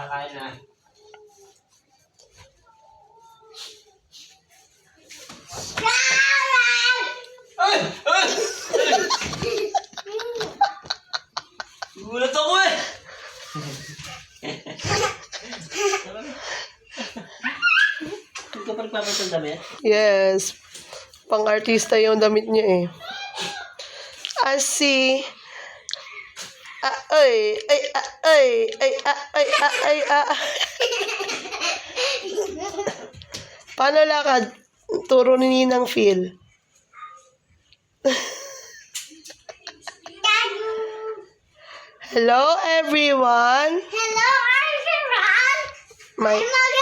Kain na. Ay! Ay! Gulat ako eh! Hindi ka pa nagpapit ng damit? Yes. Pang-artista yung damit niya eh. Asi. Ay, ay, ay, ay, ay, ay, ay. Paano lakad? Turo ni Ninang Phil. Hello everyone. Hello, everyone. My I'm